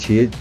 6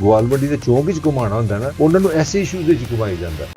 ਗਵਾਲਮੰਡੀ ਦੇ ਚੌਂਕ ਵਿੱਚ ਘੁਮਾਉਣਾ ਹੁੰਦਾ ਨਾ, ਉਹਨਾਂ ਨੂੰ ਐਸੇ ਇਸ਼ੂਜ਼ ਦੇ ਵਿੱਚ ਘੁਮਾਈ ਜਾਂਦਾ।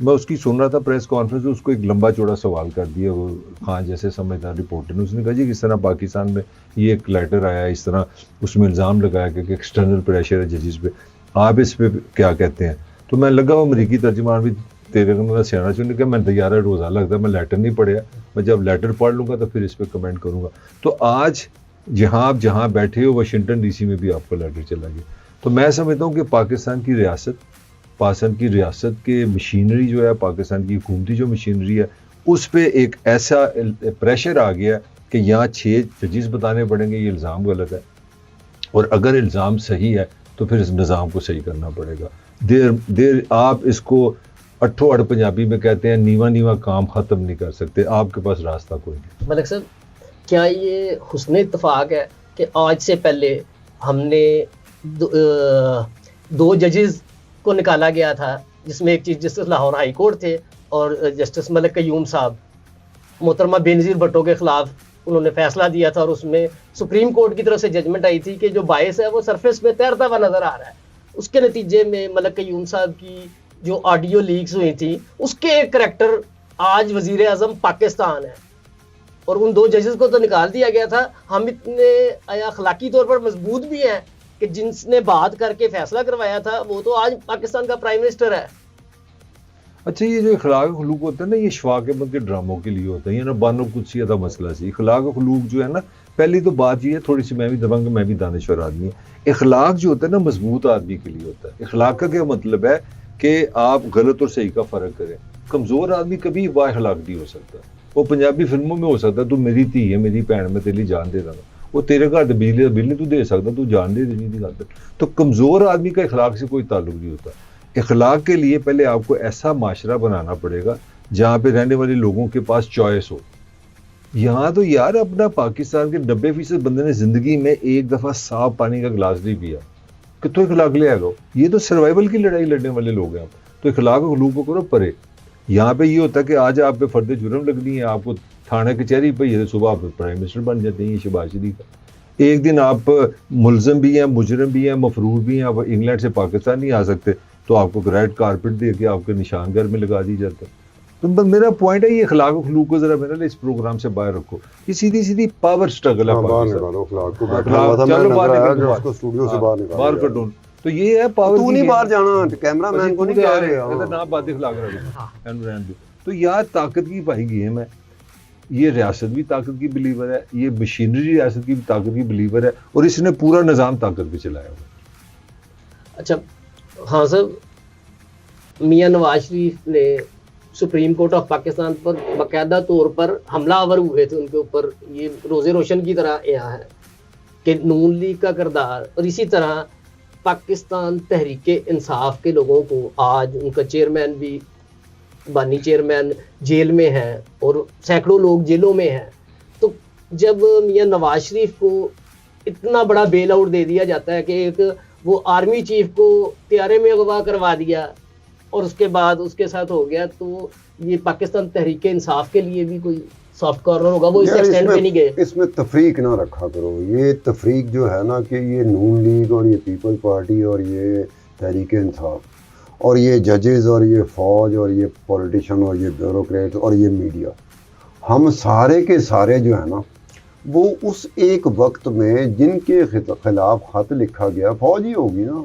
میں اس کی سن رہا تھا پریس کانفرنس، اس کو ایک لمبا چوڑا سوال کر دیا وہ خان جیسے سمجھدار رپورٹر نے. اس نے کہا جی کس طرح پاکستان میں یہ ایک لیٹر آیا ہے، اس طرح اس میں الزام لگایا کہ ایکسٹرنل پریشر ہے ججز پہ، آپ اس پہ کیا کہتے ہیں؟ تو میں لگا وہ امریکی ترجمان بھی تیرے کو سیاح چننے کا، میں تیار ہے روزہ لگتا ہے، میں لیٹر نہیں پڑھیا، میں جب لیٹر پڑھ لوں گا تو پھر اس پہ کمنٹ کروں گا. تو آج آپ جہاں بیٹھے ہو واشنگٹن ڈی سی میں بھی آپ کا لیٹر چلا گیا. تو میں سمجھتا ہوں کہ پاکستان کی ریاست کے مشینری جو ہے، پاکستان کی حکومتی جو مشینری ہے، اس پہ ایک ایسا پریشر آ گیا کہ یہاں 6 ججز بتانے پڑیں گے یہ الزام غلط ہے، اور اگر الزام صحیح ہے تو پھر اس نظام کو صحیح کرنا پڑے گا. دیر آپ اس کو اٹھو اڑ پنجابی میں کہتے ہیں، نیوا کام ختم نہیں کر سکتے، آپ کے پاس راستہ کوئی نہیں. ملک صاحب، کیا یہ حسن اتفاق ہے کہ آج سے پہلے ہم نے 2 ججز کو نکالا گیا تھا، جس میں ایک chief justice Lahore high court تھے اور جسٹس ملک قیوم صاحب، محترمہ بینظیر بھٹو کے خلاف انہوں نے فیصلہ دیا تھا، اور اس میں سپریم کورٹ کی طرف سے ججمنٹ آئی تھی کہ جو باعث ہے وہ سرفیس پہ تیرتا ہوا نظر آ رہا ہے. اس کے نتیجے میں ملک قیوم صاحب کی جو آڈیو لیکس ہوئی تھی، اس کے ایک کریکٹر آج وزیر اعظم پاکستان ہے، اور ان 2 ججز کو تو نکال دیا گیا تھا. ہم اتنے اخلاقی طور پر مضبوط بھی ہیں کہ جن نے بات کر کے فیصلہ کروایا تھا وہ تو آج پاکستان کا پرائم منسٹر ہے. اچھا، یہ جو اخلاق خلوق ہوتا ہے نا، یہ شفاق احمد کے ڈراموں کے لیے ہوتا ہے، یہ نا بانو قدسیہ کا مسئلہ سی. اخلاق و خلوق جو ہے نا، پہلی تو بات یہ ہے، تھوڑی سی میں بھی دبنگ، میں بھی دانشور آدمی ہوں. اخلاق جو ہوتا ہے نا مضبوط آدمی کے لیے ہوتا ہے. اخلاق کا کیا مطلب ہے کہ آپ غلط اور صحیح کا فرق کریں. کمزور آدمی کبھی با اخلاق نہیں ہو سکتا. وہ پنجابی فلموں میں ہو سکتا ہے، تو میری دھی ہے، میری بہن، میں تیری جان دے رہا ہوں، وہ تیرے گھر بجلی کا بل نہیں تو دے سکتا، تو جان دے نہیں سکتا. تو کمزور آدمی کا اخلاق سے کوئی تعلق نہیں ہوتا. اخلاق کے لیے پہلے آپ کو ایسا معاشرہ بنانا پڑے گا جہاں پہ رہنے والے لوگوں کے پاس چوائس ہو. یہاں تو یار اپنا پاکستان کے 90% بندے نے زندگی میں ایک دفعہ صاف پانی کا گلاس نہیں پیا، کتوں اخلاق لے آئے گا؟ یہ تو سروائیول کی لڑائی لڑنے والے لوگ ہیں. تو اخلاق و خلوق کو کرو پرے. یہاں پہ یہ ہوتا ہے کہ آج آپ پہ فرد جرم لگنی ہے، آپ کو تھانہ کچہری پہ، یہ صبح آپ پرائم منسٹر بن جاتے ہیں. یہ شہباز شریف کا ایک دن آپ ملزم بھی ہیں، مجرم بھی ہیں، مفرور بھی ہیں، آپ انگلینڈ سے پاکستان نہیں آ سکتے تو آپ کو ریڈ کارپٹ دے کے آپ کے نشان گھر میں لگا دی جاتا ہے. تو میرا پوائنٹ ہے، یہ اخلاق و خلوق کو ذرا میرا اس پروگرام سے باہر رکھو. یہ سیدھی پاور سٹرگل ہے باہر کٹو. تو یہ ہے پاور. تو نہیں باہر جانا، کیمرہ مین کو نہیں کہہ رہے نہ بات اخلاق رکھو. تو یار طاقت کی بھائی گیم ہے. یہ ریاست بھی طاقت کی بلیور ہے، یہ مشینری ریاست کی طاقت کی بلیور ہے، اور اس نے پورا نظام طاقت پہ چلایا ہوا. اچھا ہاں صاحب، میاں نواز شریف نے سپریم کورٹ آف پاکستان پر باقاعدہ طور پر حملہ آور ہوئے تھے، ان کے اوپر یہ روزے روشن کی طرح یہاں ہے کہ نون لیگ کا کردار، اور اسی طرح پاکستان تحریک انصاف کے لوگوں کو آج ان کا چیئرمین بھی، بانی چیئرمین جیل میں ہیں اور سینکڑوں لوگ جیلوں میں ہیں. تو جب میاں نواز شریف کو اتنا بڑا بیل آؤٹ دے دیا جاتا ہے کہ ایک وہ آرمی چیف کو طیارے میں اغوا کروا دیا اور اس کے بعد اس کے ساتھ ہو گیا، تو یہ پاکستان تحریک انصاف کے لیے بھی کوئی سافٹ کارنر ہوگا؟ وہ اس ایکسٹینڈ پہ نہیں گئے. اس میں تفریق نہ رکھا کرو. یہ تفریق جو ہے نا کہ یہ نون لیگ اور یہ پیپل پارٹی اور یہ تحریک انصاف اور یہ ججز اور یہ فوج اور یہ پولیٹیشین اور یہ بیوروکریٹ اور یہ میڈیا، ہم سارے کے سارے جو ہے نا، وہ اس ایک وقت میں جن کے خلاف خط لکھا گیا، فوج ہی ہوگی نا،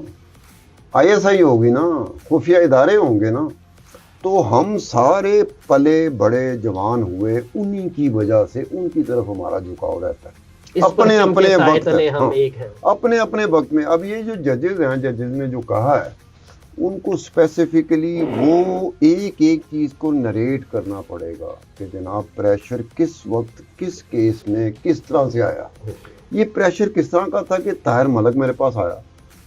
ISI ہوگی نا، خفیہ ادارے ہوں گے نا، تو ہم سارے پلے بڑے جوان ہوئے انہی کی وجہ سے ان کی طرف ہمارا جھکاؤ رہتا ہے اپنے اپنے وقت، اپنے اپنے وقت میں. اب یہ جو ججز ہیں، ججز نے جو کہا ہے، ان کو اسپیسیفکلی وہ ایک ایک چیز کو نریٹ کرنا پڑے گا کہ جناب پریشر کس وقت، کس کیس میں، کس طرح سے آیا. یہ پریشر کس طرح کا تھا کہ طاہر ملک میرے پاس آیا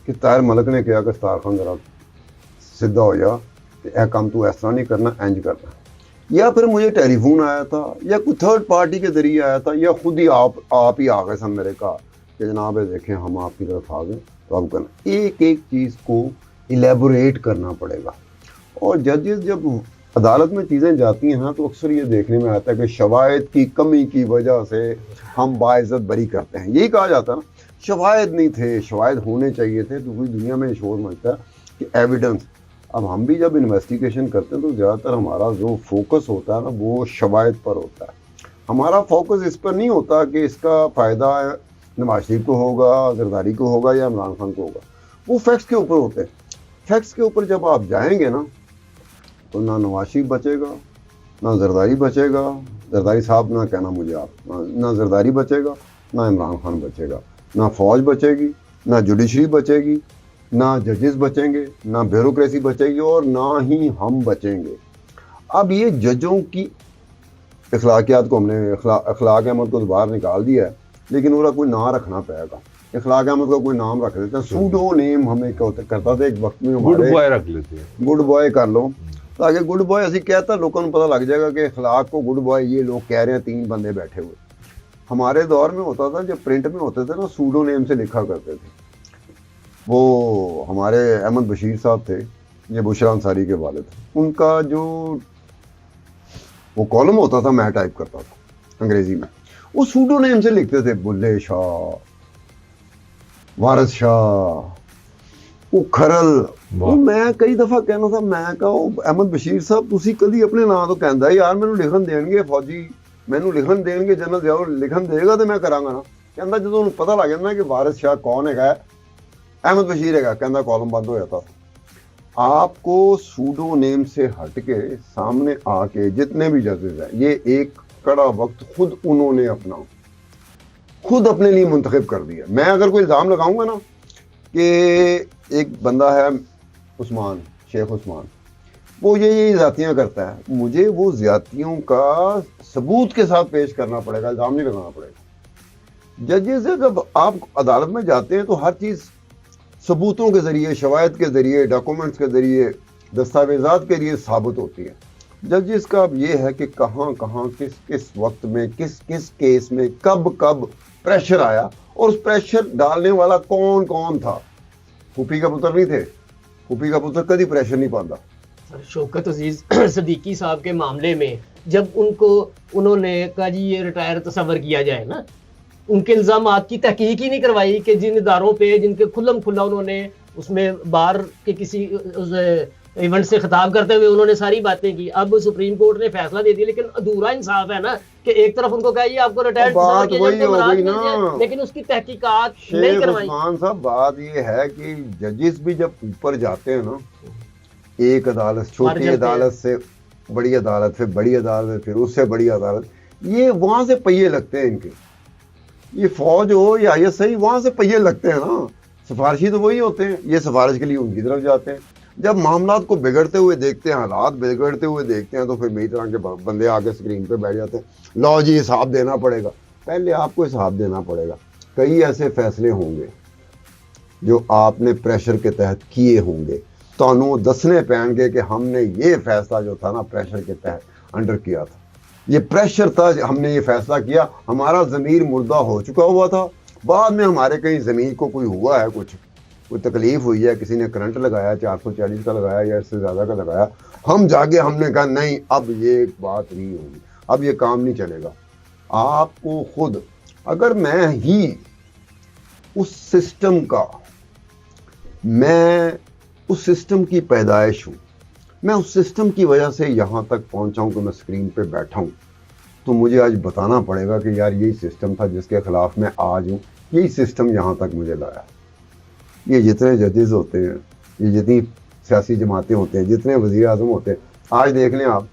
کہ طاہر ملک نے کہا کہ ستار خان ذرا سدھا ہو جا، اے کام تو ایس طرح نہیں کرنا، انج کرنا. یا پھر مجھے ٹیلی فون آیا تھا، یا کوئی تھرڈ پارٹی کے ذریعے آیا تھا، یا خود ہی آپ ہی آ گئے سب میرے کہا کہ جناب دیکھیں ہم آپ کی طرف آ گئے تو اب کرنا. ایک ایک چیز کو الیبوریٹ کرنا پڑے گا. اور ججز جب عدالت میں چیزیں جاتی ہیں تو اکثر یہ دیکھنے میں آتا ہے کہ شواہد کی کمی کی وجہ سے ہم باعزت بری کرتے ہیں. یہی کہا جاتا ہے نا، شواہد نہیں تھے، شواہد ہونے چاہیے تھے. تو پوری دنیا میں شور مچتا ہے کہ ایویڈنس. اب ہم بھی جب انویسٹیگیشن کرتے ہیں تو زیادہ تر ہمارا جو فوکس ہوتا ہے نا وہ شواہد پر ہوتا ہے. ہمارا فوکس اس پر نہیں ہوتا کہ اس کا فائدہ نواز شریف کو ہوگا, زرداری کو ہوگا یا عمران خان کو ہوگا. وہ فیکٹس کے اوپر ہوتے ہیں. فیکٹس کے اوپر جب آپ جائیں گے نا تو نہ نواز شریف بچے گا, نہ زرداری بچے گا, زرداری صاحب نہ کہنا مجھے آپ, نہ زرداری بچے گا, نہ عمران خان بچے گا, نہ فوج بچے گی, نہ جوڈیشری بچے گی, نہ ججز بچیں گے, نہ بیوروکریسی بچے گی, اور نہ ہی ہم بچیں گے. اب یہ ججوں کی اخلاقیات کو ہم نے اخلاق احمد کو تو باہر نکال دیا ہے, لیکن ان کا کوئی نام رکھنا پڑے گا. اخلاق احمد کا کوئی نام رکھ دیتے ہیں, سوڈو نیم ہمیں کرتا تھا ایک وقت میں, گڈ بوائے رکھ لیتے ہیں, گڈ بوائے کر لو, تاکہ گڈ بوائے ایسی کہتا ہے لوگوں کو پتہ لگ جائے گا کہ اخلاق کو گڈ بوائے یہ لوگ کہہ رہے ہیں, 3 بندے بیٹھے ہوئے. ہمارے دور میں ہوتا تھا جب پرنٹ میں ہوتے تھے نا سوڈو نیم سے لکھا کرتے تھے. وہ ہمارے احمد بشیر صاحب تھے, یہ بشرا انصاری کے والد, ان کا جو وہ کالم ہوتا تھا میں ٹائپ کرتا تھا انگریزی میں, وہ سوڈو نیم سے لکھتے تھے, بلے شاہ, وارث شاہ, وہ کھرل. میں کئی دفعہ کہنا تھا, میں کہا احمد بشیر صاحب تسی کدی اپنے نام تو کہندا یار مینوں لکھن دین گے فوجی, مینوں لکھن دین گے جنرل ضیاء لکھن دے گا تو میں کراں گا نا. کہندا جدوں انہوں پتہ لگ جاتا کہ وارث شاہ کون ہے, احمد بشیر ہے, کہندا کالم بند ہو جاتا تھا. آپ کو سوڈو نیم سے ہٹ کے سامنے آ کے جتنے بھی ججز ہیں, یہ ایک کڑا وقت خود انہوں نے خود اپنے لیے منتخب کر دیا. میں اگر کوئی الزام لگاؤں گا نا کہ ایک بندہ ہے عثمان, شیخ عثمان, وہ یہ زیادتیاں کرتا ہے, مجھے وہ زیادتیوں کا ثبوت کے ساتھ پیش کرنا پڑے گا, الزام نہیں لگانا پڑے گا. ججز سے جب آپ عدالت میں جاتے ہیں تو ہر چیز ثبوتوں کے ذریعے, شواہد کے ذریعے, ڈاکومنٹس کے ذریعے, دستاویزات کے ذریعے ثابت ہوتی ہے. ججز کا اب یہ ہے کہ کہاں کہاں کس کس وقت میں کس کس کیس میں کب پریشر آیا, اور اس پریشر ڈالنے والا کون کون تھا. پھوپھی کا پتر نہیں تھے, پھوپھی کا پتر کبھی پریشر نہیں پاتا. شوکت عزیز صدیقی صاحب کے معاملے میں جب انہوں نے کہا جی یہ ریٹائر تصور کیا جائے نا, ان کے الزامات کی تحقیق ہی نہیں کروائی کہ جن اداروں پہ جن کے کھلم کھلا انہوں نے اس میں بار کے کسی ایونٹ سے خطاب کرتے ہوئے انہوں نے ساری باتیں کی. اب سپریم کورٹ نے فیصلہ دے دیا, لیکن ادھورا انصاف ہے نا کہ ایک طرف ان کو کہا یہ آپ کو ریٹائر تصور کیا جائے تو مراد مل جائے, لیکن اس کی تحقیقات نہیں کروائی. عثمان صاحب بات یہ ہے کہ ججز بھی جب اوپر جاتے ہیں نا, ایک عدالت چھوٹی عدالت سے بڑی عدالت, پھر بڑی عدالت, پھر اس سے بڑی عدالت, یہ وہاں سے پہیے لگتے ہیں ان کے. یہ فوج ہو یا ISI, وہاں سے پہیے لگتے ہیں نا. سفارشی تو وہی ہوتے ہیں, یہ سفارش کے لیے ان کی طرف جاتے ہیں. جب معاملات کو بگڑتے ہوئے دیکھتے ہیں, حالات بگڑتے ہوئے دیکھتے ہیں, تو پھر میری طرح کے بندے آگے اسکرین پہ بیٹھ جاتے ہیں, لو جی حساب دینا پڑے گا. پہلے آپ کو حساب دینا پڑے گا. کئی ایسے فیصلے ہوں گے جو آپ نے پریشر کے تحت کیے ہوں گے, تو دسنے پہن گے کہ ہم نے یہ فیصلہ جو تھا نا پریشر کے تحت انڈر کیا تھا, یہ پریشر تھا, ہم نے یہ فیصلہ کیا, ہمارا ضمیر مردہ ہو چکا ہوا تھا. بعد میں ہمارے کہیں ضمیر کو کوئی ہوا ہے, کوئی تکلیف ہوئی ہے, کسی نے کرنٹ لگایا 440 کا لگایا یا اس سے زیادہ کا لگایا, ہم جاگے ہم نے کہا نہیں اب یہ بات نہیں ہوگی, اب یہ کام نہیں چلے گا. آپ کو خود, اگر میں ہی اس سسٹم کا, میں اس سسٹم کی پیدائش ہوں, میں اس سسٹم کی وجہ سے یہاں تک پہنچا ہوں کہ میں اسکرین پہ بیٹھا ہوں, تو مجھے آج بتانا پڑے گا کہ یار یہی سسٹم تھا جس کے خلاف میں آج ہوں, یہی سسٹم یہاں تک مجھے لایا. یہ جتنے ججز ہوتے ہیں, یہ جتنی سیاسی جماعتیں ہوتے ہیں, جتنے وزیر اعظم ہوتے ہیں, آج دیکھ لیں آپ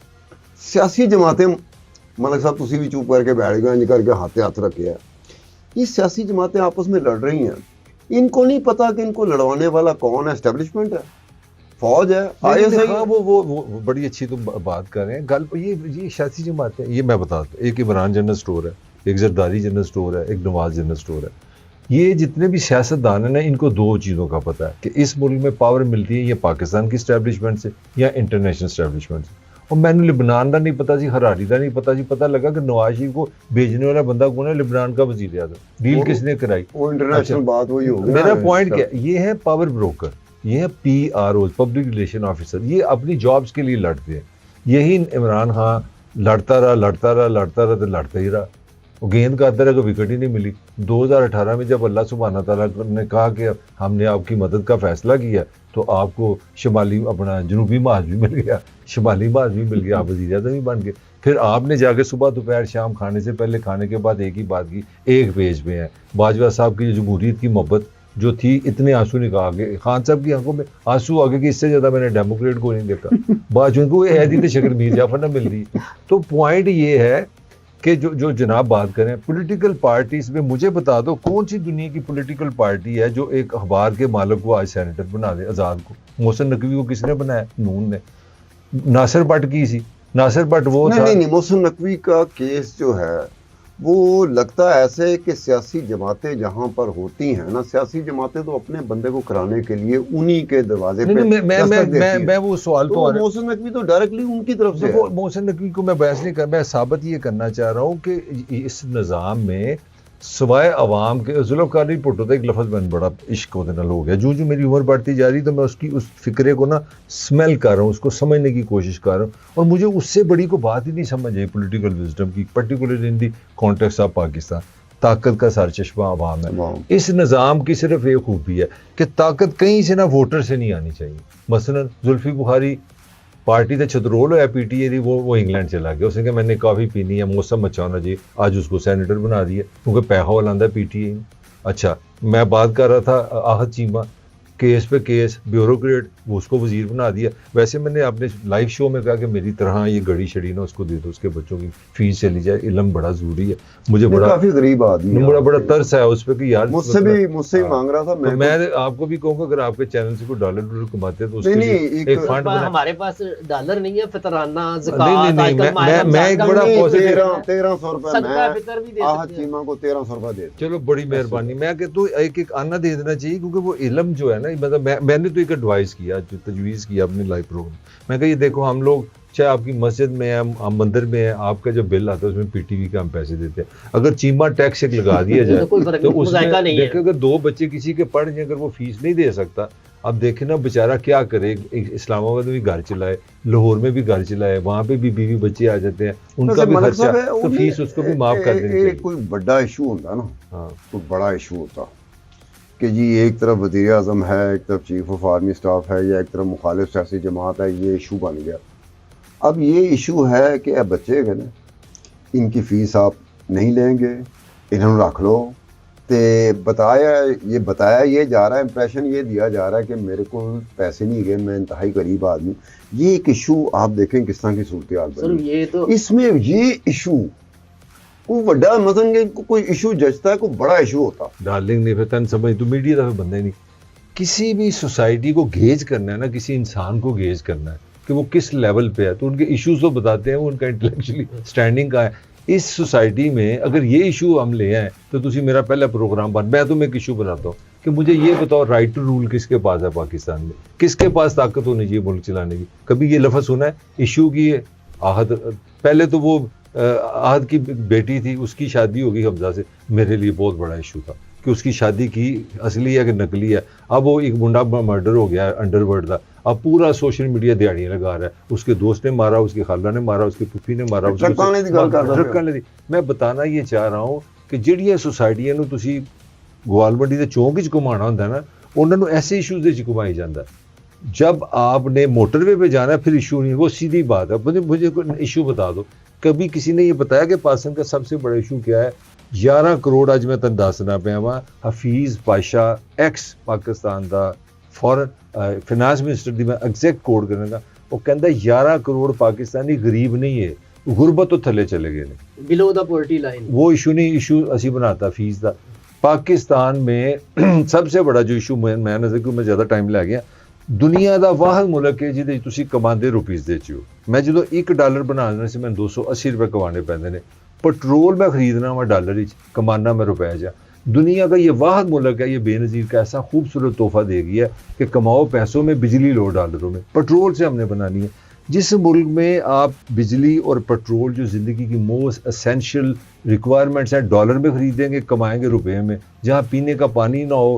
سیاسی جماعتیں, ملک صاحب تسی بھی چوپ کر کے بیٹھ گئے, انج کر کے ہاتھ رکھے ہیں. یہ سیاسی جماعتیں آپس میں لڑ رہی ہیں, ان کو نہیں پتا کہ ان کو لڑوانے والا کون ہے, اسٹیبلشمنٹ ہے, فوج ہے, ISI. وہ بڑی اچھی تو بات کر رہے ہیں. گل یہ سیاسی جماعتیں, یہ میں بتاتا ہوں, ایک عمران جنرل اسٹور ہے, ایک زرداری جنرل اسٹور ہے, ایک نواز جنرل اسٹور ہے. یہ جتنے بھی سیاست دان ہیں نا, ان کو 2 چیزوں کا پتہ ہے کہ اس ملک میں پاور ملتی ہے یا پاکستان کی اسٹیبلشمنٹ سے یا انٹرنیشنل اسٹیبلشمنٹ سے. اور میں نے لبنان کا نہیں پتا جی, حراری کا نہیں پتا جی. پتہ لگا کہ نواز شریف کو بھیجنے والا بندہ کون ہے, لبنان کا وزیر اعظم. ڈیل کس نے کرائی, وہ انٹرنیشنل بات وہی ہوگی. میرا پوائنٹ کیا, یہ ہے پاور بروکر, یہ ہے PRO, پبلک ریلیشن آفیسر. یہ اپنی جابس کے لیے لڑتے ہیں. یہی عمران خان لڑتا رہا تو لڑتا ہی رہا. وہ گیند کا ادھر ہے کہ وکٹ ہی نہیں ملی. 2018 میں جب اللہ سبحانہ تعالیٰ نے کہا کہ ہم نے آپ کی مدد کا فیصلہ کیا تو آپ کو شمالی اپنا جنوبی محاذ بھی مل گیا, شمالی محاذ بھی مل گیا, آپ وزیر اعظم بھی بن گئے. پھر آپ نے جا کے صبح دوپہر شام کھانے سے پہلے کھانے کے بعد ایک ہی بات کی, ایک پیج پہ ہے باجوہ صاحب کی جمہوریت کی محبت جو تھی, اتنے آنسو نکال کے خان صاحب کی آنکھوں میں آنسو آگے کہ اس سے زیادہ میں نے ڈیموکریٹ کو نہیں دیکھا. باجوہ کو عہدیت شکر میر جعفر نہ مل رہی. تو پوائنٹ یہ ہے کہ جو جناب بات کریں پولیٹیکل پارٹیز میں, مجھے بتا دو کون سی دنیا کی پولیٹیکل پارٹی ہے جو ایک اخبار کے مالک کو آج سینیٹر بنا دے, آزاد کو. محسن نقوی کو کس نے بنایا؟ نون نے. ناصر بٹ کی سی, ناصر بٹ وہ تھا. نہیں, محسن نقوی کا کیس جو ہے وہ لگتا ہے ایسے کہ سیاسی جماعتیں جہاں پر ہوتی ہیں نا, سیاسی جماعتیں تو اپنے بندے کو کرانے کے لیے انہی کے دروازے پہ میں وہ سوال تو محسن نقوی تو ڈائریکٹلی ان کی طرف سے. محسن نقوی کو میں بحث نہیں کر, میں ثابت یہ کرنا چاہ رہا ہوں کہ اس نظام میں سوائے عوام کے ذوالفقار علی بھٹو تھا ایک لفظ میں بڑا عشق ہونے نال ہو گیا. جو میری عمر بڑھتی جا رہی تو میں اس فکرے کو نا سمیل کر رہا ہوں, اس کو سمجھنے کی کوشش کر رہا ہوں, اور مجھے اس سے بڑی کو بات ہی نہیں سمجھ آئی پولیٹیکل وزڈم کی, particular in the context of Pakistan. طاقت کا سرچشمہ عوام ہے. اس نظام کی صرف ایک خوبی ہے کہ طاقت کہیں سے نہ ووٹر سے نہیں آنی چاہیے. مثلا زلفی بخاری پارٹی کا چھترول ہوا پی ٹی اے وہ انگلینڈ چلا گیا, اس نے کہا میں نے کافی پینی ہے, موسم اچھا ہونا چاہیے, آج اس کو سینیٹر بنا دیا کیونکہ پیسہ لاندہ پی ٹی اے. اچھا میں بات کر رہا تھا آہد چیمہ, کیس پہ کیس, بیوروکریٹ, وہ اس کو وزیر بنا دیا. ویسے میں نے اپنے لائیو شو میں کہا کہ میری طرح یہ گڑی شڑی نا اس کو دے دو, اس کے بچوں کی فیس چلی جائے, علم بڑا ضروری ہے. مجھے بڑا کافی غریب آدمی, بڑا ترس ہے اس پہ کہ یار مجھ سے بھی مانگ رہا تھا. میں آپ کو بھی کہوں گا اگر آپ کے چینل سے کوئی ڈالر کماتے تو اس کے لیے ایک فنڈ بنا. ہمارے پاس ڈالر نہیں ہے, فطرانہ زکات, میں ایک بڑا 1300 روپے آہد چیمہ کو 1300 روپے دے. چلو بڑی مہربانی. میں کہ تو ایک آنا دے دینا چاہیے کیونکہ وہ علم جو ہے نا, مطلب میں نے تو ایک ایڈوائز کیا, جو تجویز کیا اپنے لائیو پروگرام میں کہ یہ دیکھو ہم لوگ چاہے آپ کی مسجد میں ہیں, ہم مندر میں ہیں, آپ کا جو بل آتا ہے اس میں پی ٹی وی کا ہم پیسے دیتے ہیں. اگر چیمہ ٹیکس ایک لگا دیا جائے تو اس میں دیکھیں اگر 2 بچے کسی کے پڑھ جائیں, اگر وہ فیس نہیں دے سکتا, اب دیکھیں نا بیچارہ کیا کرے. اسلام آباد میں بھی گھر چلائے, لاہور میں بھی گھر چلائے, وہاں پہ بھی بیوی بچے آ جاتے ہیں, ان کا بھی خرچہ, تو فیس اس کو بھی معاف کر دینی چاہیے. کوئی بڑا ایشو ہوتا نا, کوئی بڑا ایشو ہوتا کہ جی ایک طرف وزیر اعظم ہے, ایک طرف چیف آف آرمی اسٹاف ہے, یا ایک طرف مخالف سیاسی جماعت ہے, یہ ایشو بن گیا. اب یہ ایشو ہے کہ اب بچے گئے نا, ان کی فیس آپ نہیں لیں گے, انہوں رکھ لو. بتایا یہ جا رہا ہے, امپریشن یہ دیا جا رہا ہے کہ میرے کو پیسے نہیں گئے, میں انتہائی غریب آدمی. یہ ایک ایشو آپ دیکھیں کس طرح کی صورتحال بنی. اس میں یہ ایشو کوئی بڑا مثلا کوئی ایشو جچتا ہے, کوئی بڑا ایشو ہوتا. ڈارلنگ نہیں پھر سمجھ تو میڈیا کا بندہ ہی نہیں. کسی بھی سوسائٹی کو گیج کرنا ہے نا, کسی انسان کو گیج کرنا ہے کہ وہ کس لیول پہ ہے, تو ان کے ایشوز تو بتاتے ہیں, وہ ان کا انٹلیکچولی سٹینڈنگ کا ہے. اس سوسائٹی میں اگر یہ ایشو ہم لے آئیں تو تسی میرا پہلا پروگرام میں تمہیں ایک ایشو بناتا ہوں کہ مجھے یہ بتاؤ رائٹ ٹو رول کس کے پاس ہے پاکستان میں, کس کے پاس طاقت ہونی چاہیے ملک چلانے کی. کبھی یہ لفظ سنا ہے ایشو کی ہے؟ آہد پہلے تو وہ آہد کی بیٹی تھی, اس کی شادی ہوگی حمزہ سے, میرے لیے بہت بڑا ایشو تھا کہ اس کی شادی کی اصلی ہے کہ نقلی ہے. اب وہ ایک منڈا مرڈر ہو گیا ہے انڈر ورلڈ کا, اب پورا سوشل میڈیا دیہڑیاں لگا رہا ہے, اس کے دوست نے مارا, اس کی خالہ نے مارا, اس کی پھوپھی نے مارا. میں بتانا یہ چاہ رہا ہوں کہ جہڑیاں سوسائٹیاں نو تسی گوال منڈی دے چونک وچ گھمانا ہوندا ہے نا, انہاں نو ایسے ایشوز وچ گھمائی جاندا ہے. جب آپ نے موٹر وے پہ جانا ہے پھر ایشو نہیں, وہ سیدھی بات ہے. مجھے کوئی ایشو بتا دو. کبھی کسی نے یہ بتایا کہ پاکستان کا سب سے بڑا ایشو کیا ہے؟ 11 کروڑ اج میں تن دسنا پیا وا. حفیظ پاشا ایکس پاکستان دا فورن فائنانس منسٹر دی میں ایگزیکٹ کوڈ کرنے کا, وہ کہندا 11 کروڑ پاکستانی غریب نہیں ہے, غربت تو تھلے چلے گئے نے, بلو دا پورٹی لائن. وہ ایشو نہیں, ایشو اسی بناتا فیس دا. پاکستان میں سب سے بڑا جو ایشو میں نظر کیوں میں زیادہ ٹائم لے گیا, دنیا دا واحد ملک ہے جہدے تسی کماندے روپیز دے چو. میں جدو $1 بنانے سے میں 280 روپے کمانے پیندے نے. پٹرول میں خریدنا میں ڈالر ہی, کمانا میں روپے جا. دنیا کا یہ واحد ملک ہے, یہ بے نظیر کا ایسا خوبصورت تحفہ دے گیا کہ کماؤ پیسوں میں, بجلی لو ڈالروں میں, پٹرول سے ہم نے بنانی ہے. جس ملک میں آپ بجلی اور پٹرول جو زندگی کی موسٹ اسینشیل ریکوائرمنٹس ہیں ڈالر میں خریدیں گے, کمائیں گے روپے میں, جہاں پینے کا پانی نہ ہو,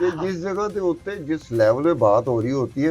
ਕਿ ਜਿਸ ਜਗ੍ਹਾ ਤੇ ਉੱਤੇ ਜਿਸ ਲੈਵਲ 'ਤੇ ਬਾਤ ਹੋ ਰਹੀ ਹੋਤੀ ਹੈ,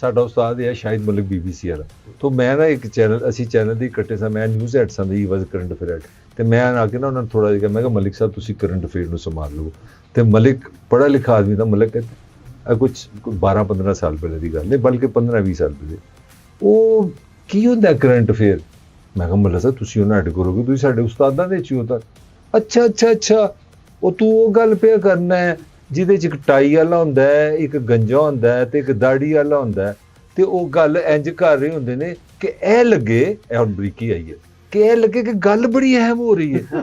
ਸਾਡਾ ਉਸਤਾਦ ਹੈ ਸ਼ਾਹਿਦ ਮਲਿਕ BBC ਵਾਲਾ, ਤੋਂ ਮੈਂ ਨਾ ਇੱਕ ਚੈਨਲ, ਅਸੀਂ ਚੈਨਲ ਦੇ ਇਕੱਠੇ ਸਾਂ, ਮੈਂ ਨਿਊਜ਼ ਐਡ ਸਾਂ ਦੀ ਵਾਜ਼ ਕਰੰਟ ਅਫੇਅਰ, ਤੇ ਮੈਂ ਆ ਕੇ ਨਾ ਉਹਨਾਂ ਨੂੰ ਥੋੜਾ ਜਿਹਾ ਮੈਂ ਕਿਹਾ ਮਲਿਕ ਸਾਹਿਬ ਤੁਸੀਂ ਕਰੰਟ ਅਫੇਅਰ ਨੂੰ ਸੰਭਾਲ ਲਓ, ਤੇ ਮਲਿਕ ਪੜ੍ਹਾ ਲਿਖਾ ਆਦਮੀ ਦਾ, ਮਲਿਕ ਕਹਿੰਦਾ ਕੁਝ 12-15 ਸਾਲ ਪਹਿਲੇ ਦੀ ਗੱਲ ਨਹੀਂ, ਬਲਕਿ 15-20 ਸਾਲ ਪਹਿਲੇ, ਉਹ ਕੀ ਹੁੰਦਾ ਕਰੰਟ ਅਫੇਅਰ? ਮੈਂ ਕਿਹਾ ਮਲਿਕ ਸਾਹਿਬ ਤੁਸੀਂ ਉਹਨਾਂ ਐਡ ਕਰੋਗੇ, ਤੁਸੀਂ ਸਾਡੇ ਉਸਤਾਦਾਂ ਦੇ ਚ ਹੀ ਹੋ ਤਾਂ। ਅੱਛਾ ਉਹ ਤੂੰ ਉਹ ਗੱਲ ਪਿਆ ਕਰਨਾ ਹੈ ਜਿਹਦੇ ਚ ਇੱਕ ਟਾਈ ਵਾਲਾ ਹੁੰਦਾ ਹੈ, ਇੱਕ ਗੰਜਾ ਹੁੰਦਾ ਹੈ ਤੇ ਇੱਕ ਦਾੜੀ ਵਾਲਾ ਹੁੰਦਾ ਹੈ, ਤੇ ਉਹ ਗੱਲ ਇੰਜ ਕਰ ਰਹੇ ਹੁੰਦੇ ਨੇ ਕਿ ਇਹ ਲੱਗੇ, ਇਹ ਹੁਣ ਬਰੀਕੀ ਆਈ ਹੈ, ਕਿ ਇਹ ਲੱਗੇ ਕਿ ਗੱਲ ਬੜੀ ਅਹਿਮ ਹੋ ਰਹੀ ਹੈ,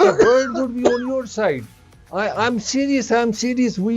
the world would be on your side. I'm serious. We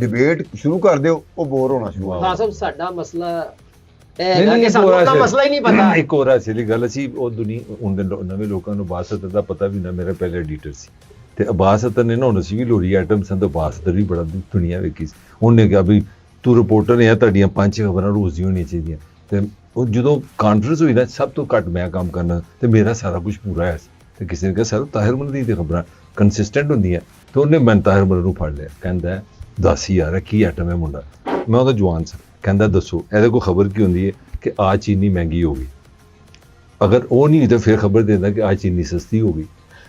debate ਸ਼ੁਰੂ ਕਰ ਦਿਓ, ਉਹ ਬੋਰ ਹੋਣਾ ਸ਼ੁਰੂ ਹੋ ਹਾਂ ਸਭ ਸਾਡਾ ਮਸਲਾ ਇਹ ਹੈ ਕਿ ਸਾਨੂੰ ਤਾਂ ਮਸਲਾ ਹੀ ਨਹੀਂ ਪਤਾ। ਇੱਕ ਹੋਰ ਅਸਲੀ ਗੱਲ ਸੀ, ਉਹ ਦੁਨੀਆ ਹੁਣ ਦੇ ਨਵੇਂ ਲੋਕਾਂ ਨੂੰ ਅਬਾਸ ਅਤਰ ਦਾ ਪਤਾ ਵੀ ਨਾ, ਮੇਰੇ ਪਹਿਲੇ ਐਡੀਟਰ ਸੀ, ਤੇ ਅਬਾਸ ਅਤਰ ਨੇ ਨਾ, ਹੁਣ ਅਸੀਂ ਵੀ ਲੋਰੀ ਆਈਟਮ ਸਨ, ਤਾਂ ਅਬਾਸ ਅਤਰ ਵੀ ਬੜਾ ਦੁਨੀਆ ਵੇਖੀ ਸੀ। ਉਹਨੇ ਕਿਹਾ ਵੀ ਤੂੰ ਰਿਪੋਰਟਰ ਹੈ, ਤੁਹਾਡੀਆਂ 5 ਖਬਰਾਂ ਰੋਜ਼ ਦੀਆਂ ਹੋਣੀਆਂ ਚਾਹੀਦੀਆਂ, ਤੇ ਉਹ ਜਦੋਂ ਕਾਨਫਰੰਸ ਹੋਈ ਨਾ ਸਭ ਤੋਂ ਘੱਟ ਮੈਂ ਕੰਮ ਕਰਨਾ ਤੇ ਮੇਰਾ ਸਾਰਾ ਕੁਝ ਪੂਰਾ ਹੈ ਤੇ ਕਿਸੇ ਨੇ ਕਿਹਾ ਸਰ ਤਾਹਿਰ ਮਲਕ ਦੀ ਖਬਰਾਂ ਕੰਸਿਸਟੈਂਟ ਹੁੰਦੀਆਂ ਤੇ ਉਹਨੇ ਮੈਂ ਤਾਹਿਰ ਮਲਕ ਨੂੰ ਫੜ ਲਿਆ, ਕਹਿੰਦਾ 10,000 ਕੀ ਆਈਟਮ ਹੈ ਮੁੰਡਾ। ਮੈਂ ਉਹਦਾ ਜਵਾਨ ਸੀ, ਕਹਿੰਦਾ ਦੱਸੋ ਇਹਦੇ ਕੋਲ ਖਬਰ ਕੀ ਹੁੰਦੀ ਹੈ ਕਿ ਆ ਚੀਨੀ ਮਹਿੰਗੀ ਹੋ ਗਈ, ਅਗਰ ਉਹ ਨਹੀਂ ਤਾਂ ਫਿਰ ਖਬਰ ਦਿੰਦਾ ਕਿ ਆ ਚੀਨੀ ਸਸਤੀ ਹੋ ਗਈ।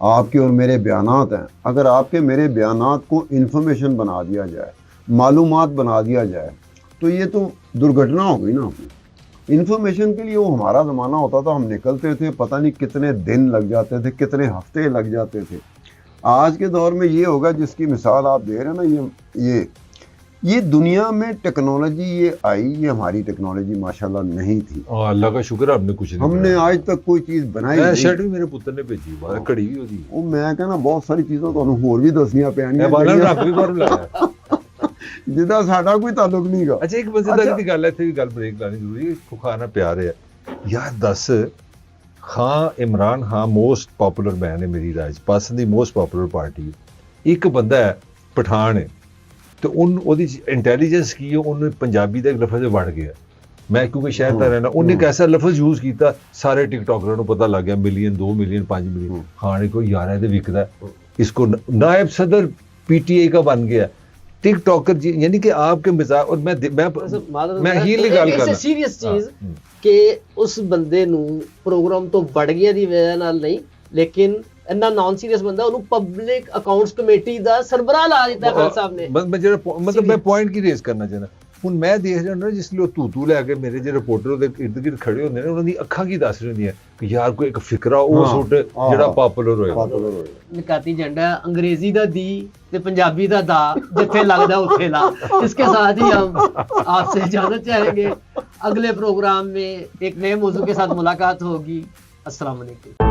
آپ کے اور میرے بیانات ہیں، اگر آپ کے میرے بیانات کو انفارمیشن بنا دیا جائے، معلومات بنا دیا جائے، تو یہ تو درگھٹنا ہو گئی نا. انفارمیشن کے لیے وہ ہمارا زمانہ ہوتا تھا، ہم نکلتے تھے، پتہ نہیں کتنے دن لگ جاتے تھے، کتنے ہفتے لگ جاتے تھے. آج کے دور میں یہ ہوگا جس کی مثال آپ دے رہے ہیں نا، یہ دنیا میں ٹیکنالوجی یہ آئی، یہ ہماری ٹیکنالوجی ماشاءاللہ نہیں تھی. اللہ کا شکر ہے ہم نے کچھ نہیں ہم نے آج تک کوئی چیز بنائی نہیں. شرٹ بھی میرے پتر نے بھیجی کڑی بھی ہوتی وہ میں کہنا بہت ساری چیزاں تمہیں ہور بھی دسنیاں پیانیاں رب بھی بار لایا. جدا ساڈا کوئی تعلق نہیں گا. اچھا ایک مزیداری کی گل ہے، اتنے بھی گل بریک لانی ضروری ہے. کھانا پیار ہے یار. This Khan Imran Khan most popular man ہے میری رائے Pakistan the most popular party. ایک بندہ ہے پٹھان ہے تو انٹیلیجنس کی انہوں پنجابی کا ایک لفظ بڑھ گیا. میں کیونکہ شہر کا رہنا، انہیں ایک ایسا لفظ یوز کیتا سارے ٹک ٹاکروں کو پتا لگ گیا، ملین 2 ملین 5 ملین. خان کو یار ہے وکدا ہے، اس کو نائب صدر پی ٹی آئی کا بن گیا. ٹک ٹاکر یعنی کہ آپ کے مزاج. اور میں ہی گل کرنا سیریس چیز کہ اس بندے نو پروگرام تو بڑھ گیا دی وجہ نال نہیں، لیکن اننا نان سیریس بندہ انہوں پبلک اکاؤنٹس کمیٹی دا سربراہ لا دیتا ہے خان صاحب نے. مطلب میں پوائنٹ کی ریز کرنا چاہنا ہوں. میں دیکھ رہا ہوں جس لیے تو لے کے میرے جو رپورٹر ارد گرد کھڑے ہوتے ہیں، انہوں نے اکھاں کی دس رہی ہیں کہ یار کوئی ایک فکرہ وہ سوٹ جڑا پاپولر ہوئے. نکاتی جھنڈا انگریزی دا دی تے پنجابی دا دا جتھے لگدا اوتھے لا. اس کے ساتھ ہی ہم آپ سے اجازت چاہیں گے. اگلے پروگرام میں ایک نئے موضوع کے ساتھ ملاقات ہوگی. السلام علیکم.